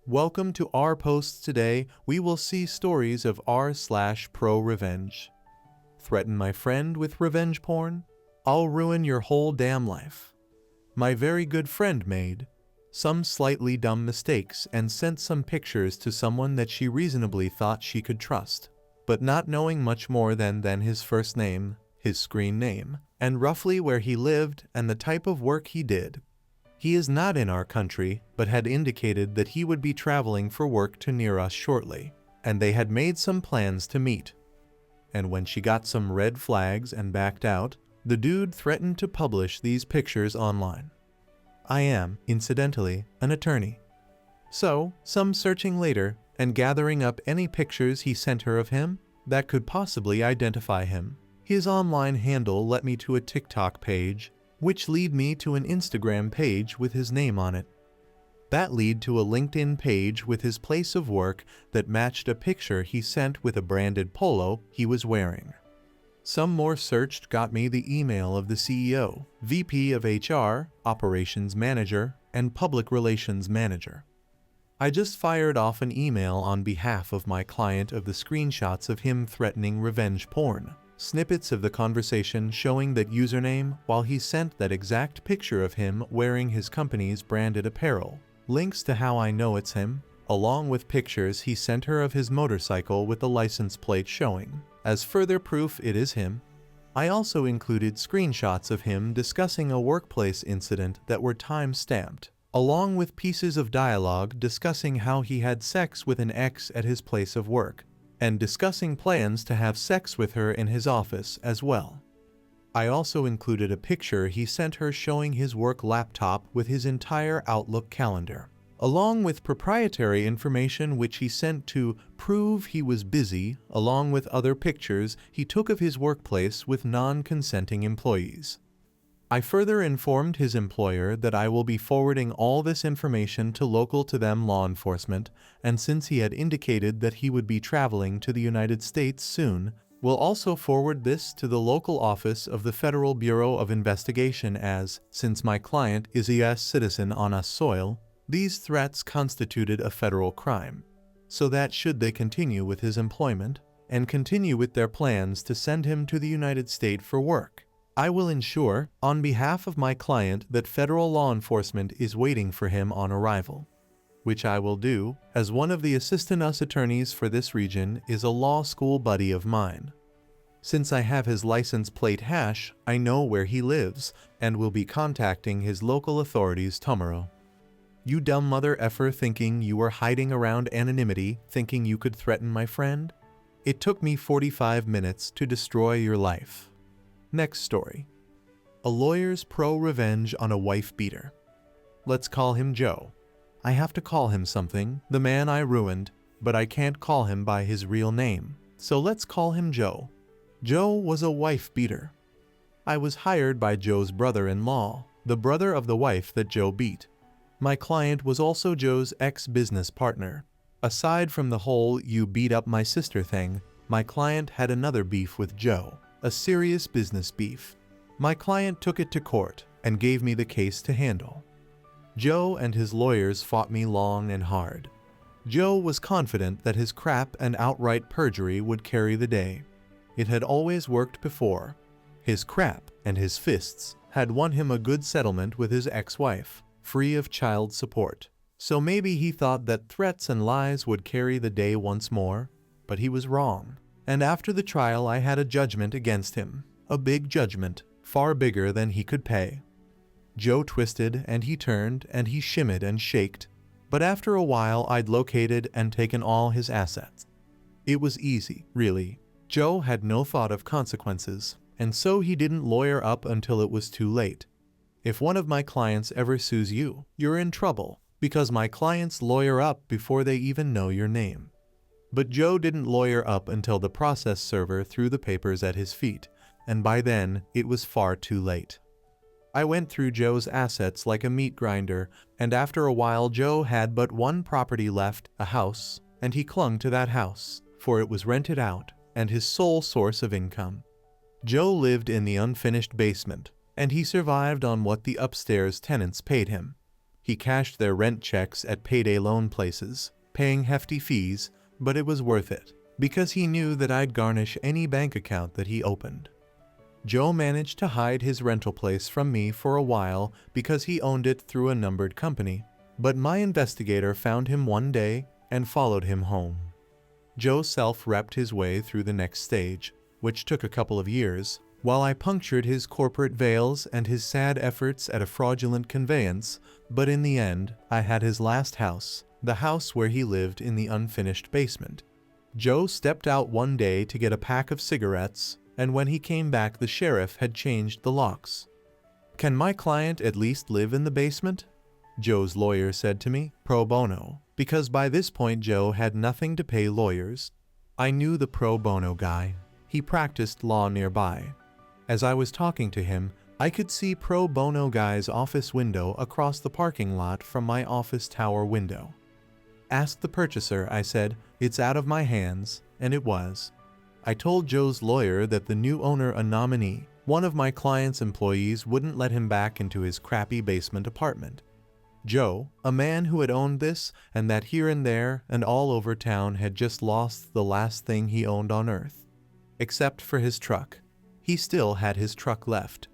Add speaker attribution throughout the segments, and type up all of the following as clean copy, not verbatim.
Speaker 1: Welcome to our posts. Today. We will see stories of r/ProRevenge. Threaten my friend with revenge porn? I'll ruin your whole damn life. My very good friend made some slightly dumb mistakes and sent some pictures to someone that she reasonably thought she could trust, but not knowing much more than his first name, his screen name, and roughly where he lived and the type of work he did. He is not in our country, but had indicated that he would be traveling for work to near us shortly, and they had made some plans to meet. And when she got some red flags and backed out, the dude threatened to publish these pictures online. I am, incidentally, an attorney. So, some searching later, and gathering up any pictures he sent her of him that could possibly identify him. His online handle led me to a TikTok page, which lead me to an Instagram page with his name on it. That lead to a LinkedIn page with his place of work that matched a picture he sent with a branded polo he was wearing. Some more searched got me the email of the CEO, VP of HR, Operations Manager, and Public Relations Manager. I just fired off an email on behalf of my client of the screenshots of him threatening revenge porn. Snippets of the conversation showing that username while he sent that exact picture of him wearing his company's branded apparel. Links to how I know it's him, along with pictures he sent her of his motorcycle with the license plate showing, as further proof it is him. I also included screenshots of him discussing a workplace incident that were time-stamped, along with pieces of dialogue discussing how he had sex with an ex at his place of work, and discussing plans to have sex with her in his office as well. I also included a picture he sent her showing his work laptop with his entire Outlook calendar, along with proprietary information which he sent to prove he was busy, along with other pictures he took of his workplace with non-consenting employees. I further informed his employer that I will be forwarding all this information to local to them law enforcement, and since he had indicated that he would be traveling to the United States soon, will also forward this to the local office of the Federal Bureau of Investigation as, since my client is a U.S. citizen on US soil, these threats constituted a federal crime, so that should they continue with his employment, and continue with their plans to send him to the United States for work, I will ensure, on behalf of my client, that federal law enforcement is waiting for him on arrival. Which I will do, as one of the assistant US attorneys for this region is a law school buddy of mine. Since I have his license plate hash, I know where he lives, and will be contacting his local authorities tomorrow. You dumb mother effer thinking you were hiding around anonymity, thinking you could threaten my friend? It took me 45 minutes to destroy your life. Next story. A lawyer's pro-revenge on a wife beater. Let's call him Joe. I have to call him something, the man I ruined, but I can't call him by his real name, so let's call him Joe. Joe was a wife beater. I was hired by Joe's brother-in-law, the brother of the wife that Joe beat. My client was also Joe's ex-business partner. Aside from the whole "you beat up my sister" thing, my client had another beef with Joe. A serious business beef. My client took it to court and gave me the case to handle. Joe and his lawyers fought me long and hard. Joe was confident that his crap and outright perjury would carry the day. It had always worked before. His crap and his fists had won him a good settlement with his ex-wife, free of child support. So maybe he thought that threats and lies would carry the day once more, but he was wrong. And after the trial I had a judgment against him, a big judgment, far bigger than he could pay. Joe twisted and he turned and he shimmied and shaked, but after a while I'd located and taken all his assets. It was easy, really. Joe had no thought of consequences, and so he didn't lawyer up until it was too late. If one of my clients ever sues you, you're in trouble, because my clients lawyer up before they even know your name. But Joe didn't lawyer up until the process server threw the papers at his feet, and by then, it was far too late. I went through Joe's assets like a meat grinder, and after a while Joe had but one property left, a house, and he clung to that house, for it was rented out, and his sole source of income. Joe lived in the unfinished basement, and he survived on what the upstairs tenants paid him. He cashed their rent checks at payday loan places, paying hefty fees, but it was worth it, because he knew that I'd garnish any bank account that he opened. Joe managed to hide his rental place from me for a while because he owned it through a numbered company, but my investigator found him one day and followed him home. Joe self-repped his way through the next stage, which took a couple of years, while I punctured his corporate veils and his sad efforts at a fraudulent conveyance, but in the end, I had his last house, the house where he lived in the unfinished basement. Joe stepped out one day to get a pack of cigarettes, and when he came back the sheriff had changed the locks. "Can my client at least live in the basement?" Joe's lawyer said to me, pro bono, because by this point Joe had nothing to pay lawyers. I knew the pro bono guy. He practiced law nearby. As I was talking to him, I could see pro bono guy's office window across the parking lot from my office tower window. "Ask the purchaser," I said. "It's out of my hands," and it was. I told Joe's lawyer that the new owner, a nominee, one of my client's employees, wouldn't let him back into his crappy basement apartment. Joe, a man who had owned this and that here and there and all over town, had just lost the last thing he owned on earth. Except for his truck. He still had his truck left.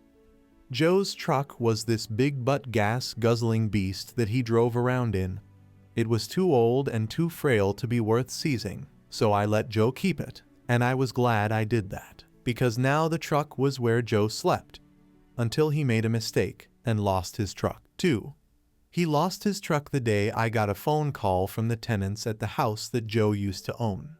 Speaker 1: Joe's truck was this big butt gas-guzzling beast that he drove around in. It was too old and too frail to be worth seizing, so I let Joe keep it, and I was glad I did that, because now the truck was where Joe slept. Until he made a mistake and lost his truck, too. He lost his truck the day I got a phone call from the tenants at the house that Joe used to own.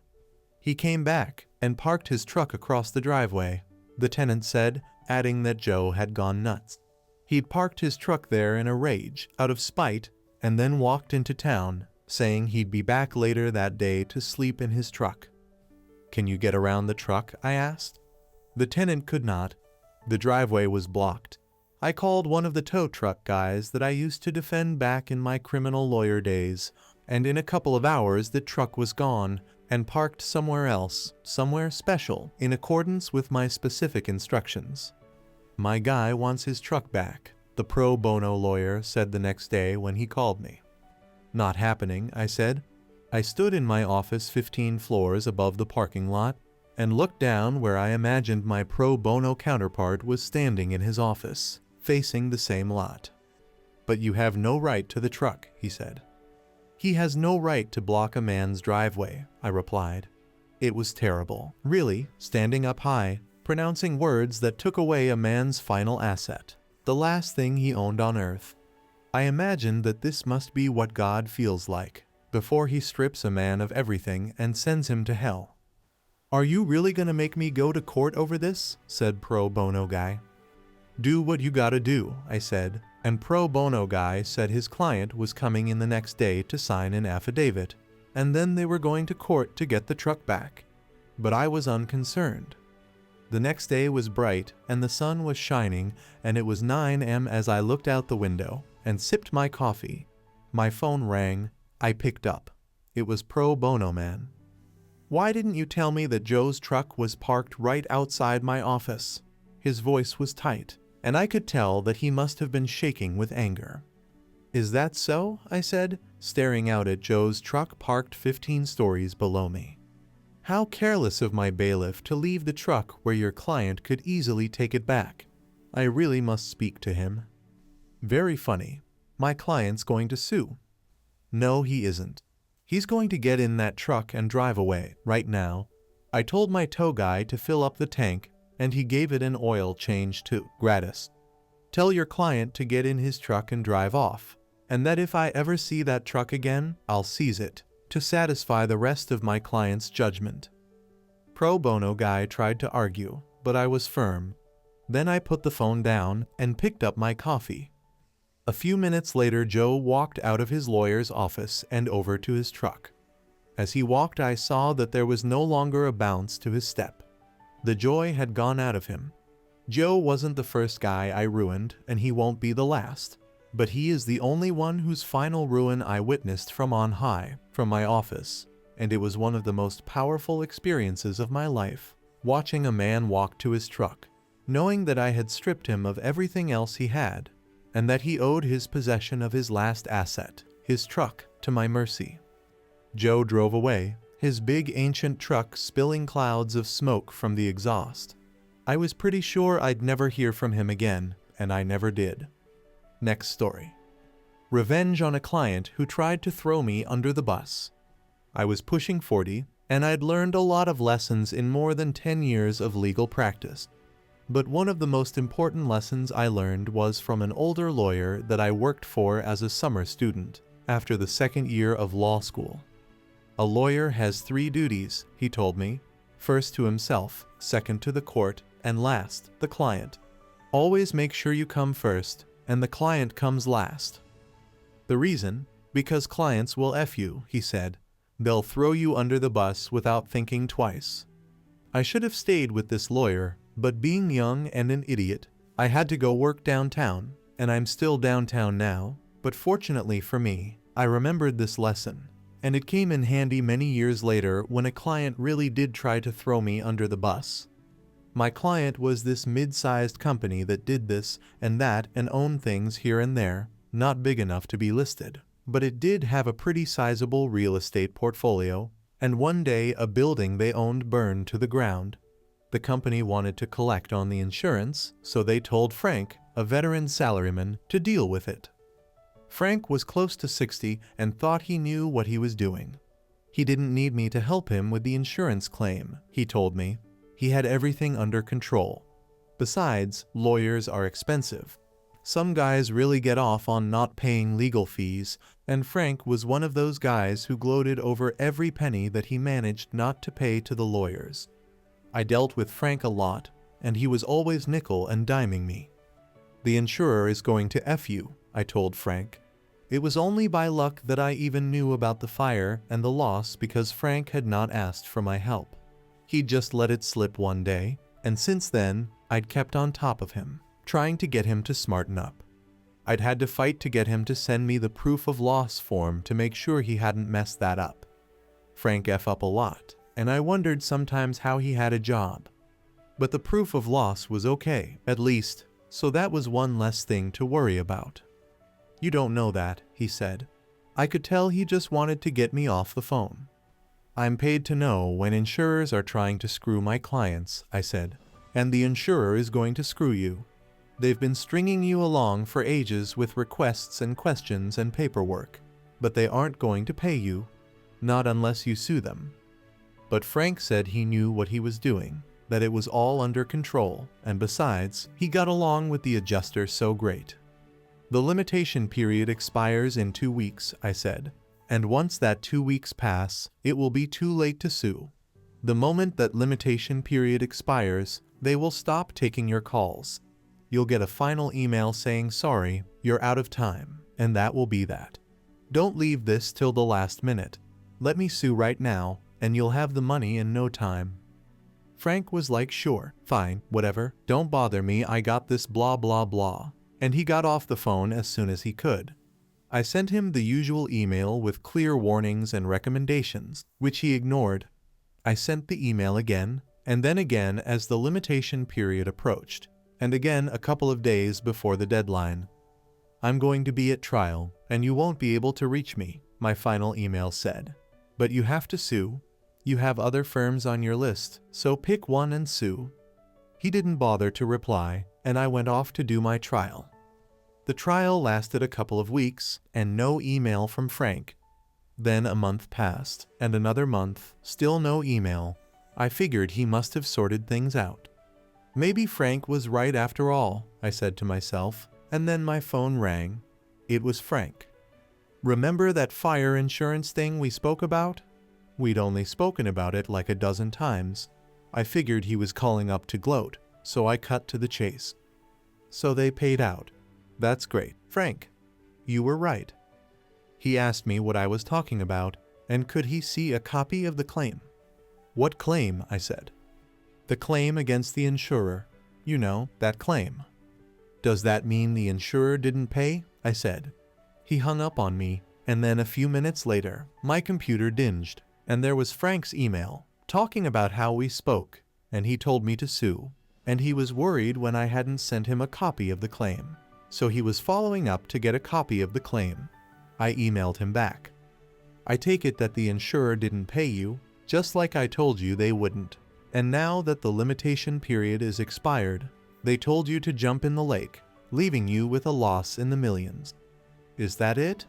Speaker 1: He came back and parked his truck across the driveway, the tenant said, adding that Joe had gone nuts. He'd parked his truck there in a rage, out of spite, and then walked into town, saying he'd be back later that day to sleep in his truck. "Can you get around the truck?" I asked. The tenant could not. The driveway was blocked. I called one of the tow truck guys that I used to defend back in my criminal lawyer days, and in a couple of hours the truck was gone and parked somewhere else, somewhere special, in accordance with my specific instructions. "My guy wants his truck back," the pro bono lawyer said the next day when he called me. "Not happening," I said. I stood in my office 15 floors above the parking lot and looked down where I imagined my pro bono counterpart was standing in his office, facing the same lot. "But you have no right to the truck," he said. "He has no right to block a man's driveway," I replied. It was terrible, really, standing up high, pronouncing words that took away a man's final asset, the last thing he owned on earth. I imagined that this must be what God feels like before he strips a man of everything and sends him to hell. "Are you really gonna make me go to court over this?" said pro bono guy. "Do what you gotta do," I said, and pro bono guy said his client was coming in the next day to sign an affidavit, and then they were going to court to get the truck back. But I was unconcerned. The next day was bright, and the sun was shining, and it was 9 a.m. as I looked out the window and sipped my coffee. My phone rang. I picked up. It was pro bono man. "Why didn't you tell me that Joe's truck was parked right outside my office?" His voice was tight, and I could tell that he must have been shaking with anger. "Is that so?" I said, staring out at Joe's truck parked 15 stories below me. "How careless of my bailiff to leave the truck where your client could easily take it back. I really must speak to him." "Very funny. My client's going to sue." "No, he isn't. He's going to get in that truck and drive away, right now. I told my tow guy to fill up the tank, and he gave it an oil change too, gratis. Tell your client to get in his truck and drive off, and that if I ever see that truck again, I'll seize it, to satisfy the rest of my client's judgment." Pro bono guy tried to argue, but I was firm. Then I put the phone down and picked up my coffee. A few minutes later, Joe walked out of his lawyer's office and over to his truck. As he walked, I saw that there was no longer a bounce to his step. The joy had gone out of him. Joe wasn't the first guy I ruined, and he won't be the last, but he is the only one whose final ruin I witnessed from on high, from my office, and it was one of the most powerful experiences of my life, watching a man walk to his truck, knowing that I had stripped him of everything else he had, and that he owed his possession of his last asset, his truck, to my mercy. Joe drove away, his big ancient truck spilling clouds of smoke from the exhaust. I was pretty sure I'd never hear from him again, and I never did. Next story. Revenge on a client who tried to throw me under the bus. I was pushing 40, and I'd learned a lot of lessons in more than 10 years of legal practice. But one of the most important lessons I learned was from an older lawyer that I worked for as a summer student after the second year of law school. A lawyer has 3 duties, he told me: first to himself, second to the court, and last, the client. Always make sure you come first, and the client comes last. The reason? Because clients will F you, he said. They'll throw you under the bus without thinking twice. I should have stayed with this lawyer, but being young and an idiot, I had to go work downtown, and I'm still downtown now, but fortunately for me, I remembered this lesson, and it came in handy many years later when a client really did try to throw me under the bus. My client was this mid-sized company that did this and that and owned things here and there, not big enough to be listed, but it did have a pretty sizable real estate portfolio, and one day a building they owned burned to the ground. The company wanted to collect on the insurance, so they told Frank, a veteran salaryman, to deal with it. Frank was close to 60 and thought he knew what he was doing. He didn't need me to help him with the insurance claim, he told me. He had everything under control. Besides, lawyers are expensive. Some guys really get off on not paying legal fees, and Frank was one of those guys who gloated over every penny that he managed not to pay to the lawyers. I dealt with Frank a lot, and he was always nickel and diming me. The insurer is going to F you, I told Frank. It was only by luck that I even knew about the fire and the loss because Frank had not asked for my help. He'd just let it slip one day, and since then, I'd kept on top of him, trying to get him to smarten up. I'd had to fight to get him to send me the proof of loss form to make sure he hadn't messed that up. Frank F up a lot, and I wondered sometimes how he had a job. But the proof of loss was okay, at least, so that was one less thing to worry about. You don't know that, he said. I could tell he just wanted to get me off the phone. I'm paid to know when insurers are trying to screw my clients, I said, and the insurer is going to screw you. They've been stringing you along for ages with requests and questions and paperwork, but they aren't going to pay you, not unless you sue them. But Frank said he knew what he was doing, that it was all under control, and besides, he got along with the adjuster so great. The limitation period expires in 2 weeks, I said, and once that 2 weeks pass, it will be too late to sue. The moment that limitation period expires, they will stop taking your calls. You'll get a final email saying sorry, you're out of time, and that will be that. Don't leave this till the last minute. Let me sue right now, and you'll have the money in no time. Frank was like, sure, fine, whatever, don't bother me, I got this blah blah blah, and he got off the phone as soon as he could. I sent him the usual email with clear warnings and recommendations, which he ignored. I sent the email again, and then again as the limitation period approached, and again a couple of days before the deadline. I'm going to be at trial, and you won't be able to reach me, my final email said. But you have to sue. You have other firms on your list, so pick one and sue. He didn't bother to reply, and I went off to do my trial. The trial lasted a couple of weeks, and no email from Frank. Then a month passed, and another month, still no email. I figured he must have sorted things out. Maybe Frank was right after all, I said to myself, and then my phone rang. It was Frank. Remember that fire insurance thing we spoke about? We'd only spoken about it like a dozen times. I figured he was calling up to gloat, so I cut to the chase. So they paid out. That's great, Frank. You were right. He asked me what I was talking about, and could he see a copy of the claim. What claim? I said. The claim against the insurer. You know, that claim. Does that mean the insurer didn't pay? I said. He hung up on me, and then a few minutes later, my computer dinged, and there was Frank's email, talking about how we spoke, and he told me to sue, and he was worried when I hadn't sent him a copy of the claim. So he was following up to get a copy of the claim. I emailed him back. I take it that the insurer didn't pay you, just like I told you they wouldn't. And now that the limitation period is expired, they told you to jump in the lake, leaving you with a loss in the millions. Is that it?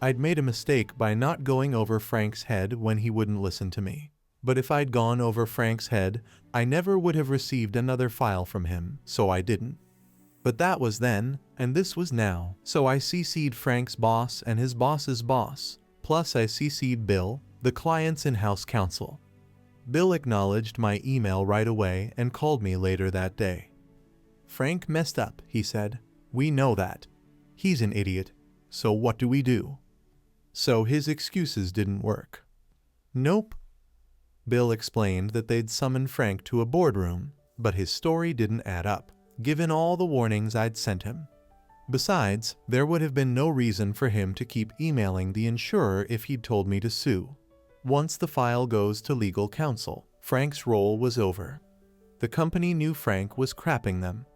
Speaker 1: I'd made a mistake by not going over Frank's head when he wouldn't listen to me. But if I'd gone over Frank's head, I never would have received another file from him, so I didn't. But that was then, and this was now, so I CC'd Frank's boss and his boss's boss, plus I CC'd Bill, the client's in-house counsel. Bill acknowledged my email right away and called me later that day. Frank messed up, he said. We know that. He's an idiot, so what do we do? So his excuses didn't work. Nope. Bill explained that they'd summoned Frank to a boardroom, but his story didn't add up, given all the warnings I'd sent him. Besides, there would have been no reason for him to keep emailing the insurer if he'd told me to sue. Once the file goes to legal counsel, Frank's role was over. The company knew Frank was crapping them.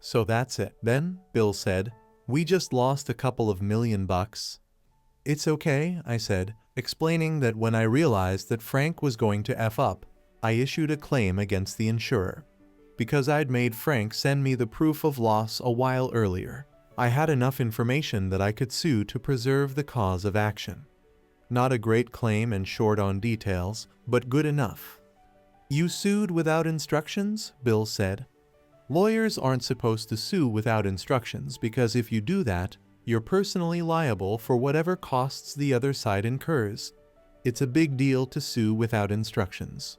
Speaker 1: So that's it, then, Bill said. We just lost a couple of $1 million. It's okay, I said, explaining that when I realized that Frank was going to F up, I issued a claim against the insurer. Because I'd made Frank send me the proof of loss a while earlier, I had enough information that I could sue to preserve the cause of action. Not a great claim and short on details, but good enough. You sued without instructions? Bill said. Lawyers aren't supposed to sue without instructions because if you do that, you're personally liable for whatever costs the other side incurs. It's a big deal to sue without instructions.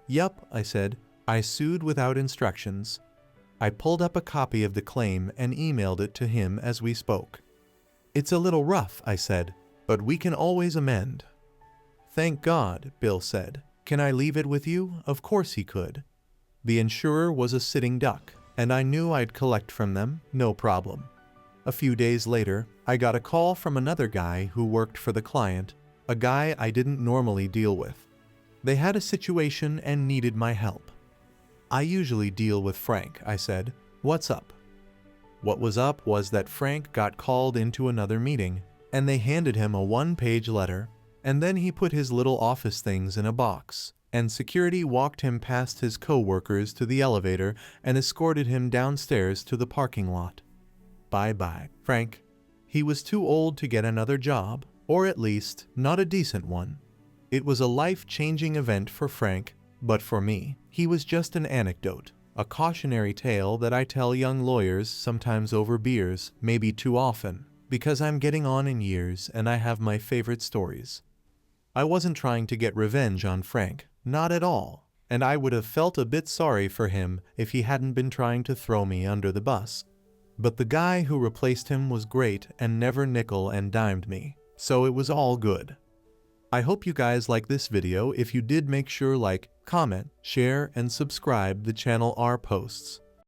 Speaker 1: Yup, I said. I sued without instructions. I pulled up a copy of the claim and emailed it to him as we spoke. It's a little rough, I said, but we can always amend. Thank God, Bill said. Can I leave it with you? Of course he could. The insurer was a sitting duck, and I knew I'd collect from them, no problem. A few days later, I got a call from another guy who worked for the client, a guy I didn't normally deal with. They had a situation and needed my help. I usually deal with Frank, I said. What's up? What was up was that Frank got called into another meeting, and they handed him a one-page letter, and then he put his little office things in a box, and security walked him past his co-workers to the elevator and escorted him downstairs to the parking lot. Bye-bye, Frank. He was too old to get another job, or at least, not a decent one. It was a life-changing event for Frank, but for me, he was just an anecdote, a cautionary tale that I tell young lawyers sometimes over beers, maybe too often, because I'm getting on in years and I have my favorite stories. I wasn't trying to get revenge on Frank, not at all, and I would have felt a bit sorry for him if he hadn't been trying to throw me under the bus. But the guy who replaced him was great and never nickel and dimed me, so it was all good. I hope you guys like this video. If you did, make sure like, comment, share, and subscribe the channel. Our posts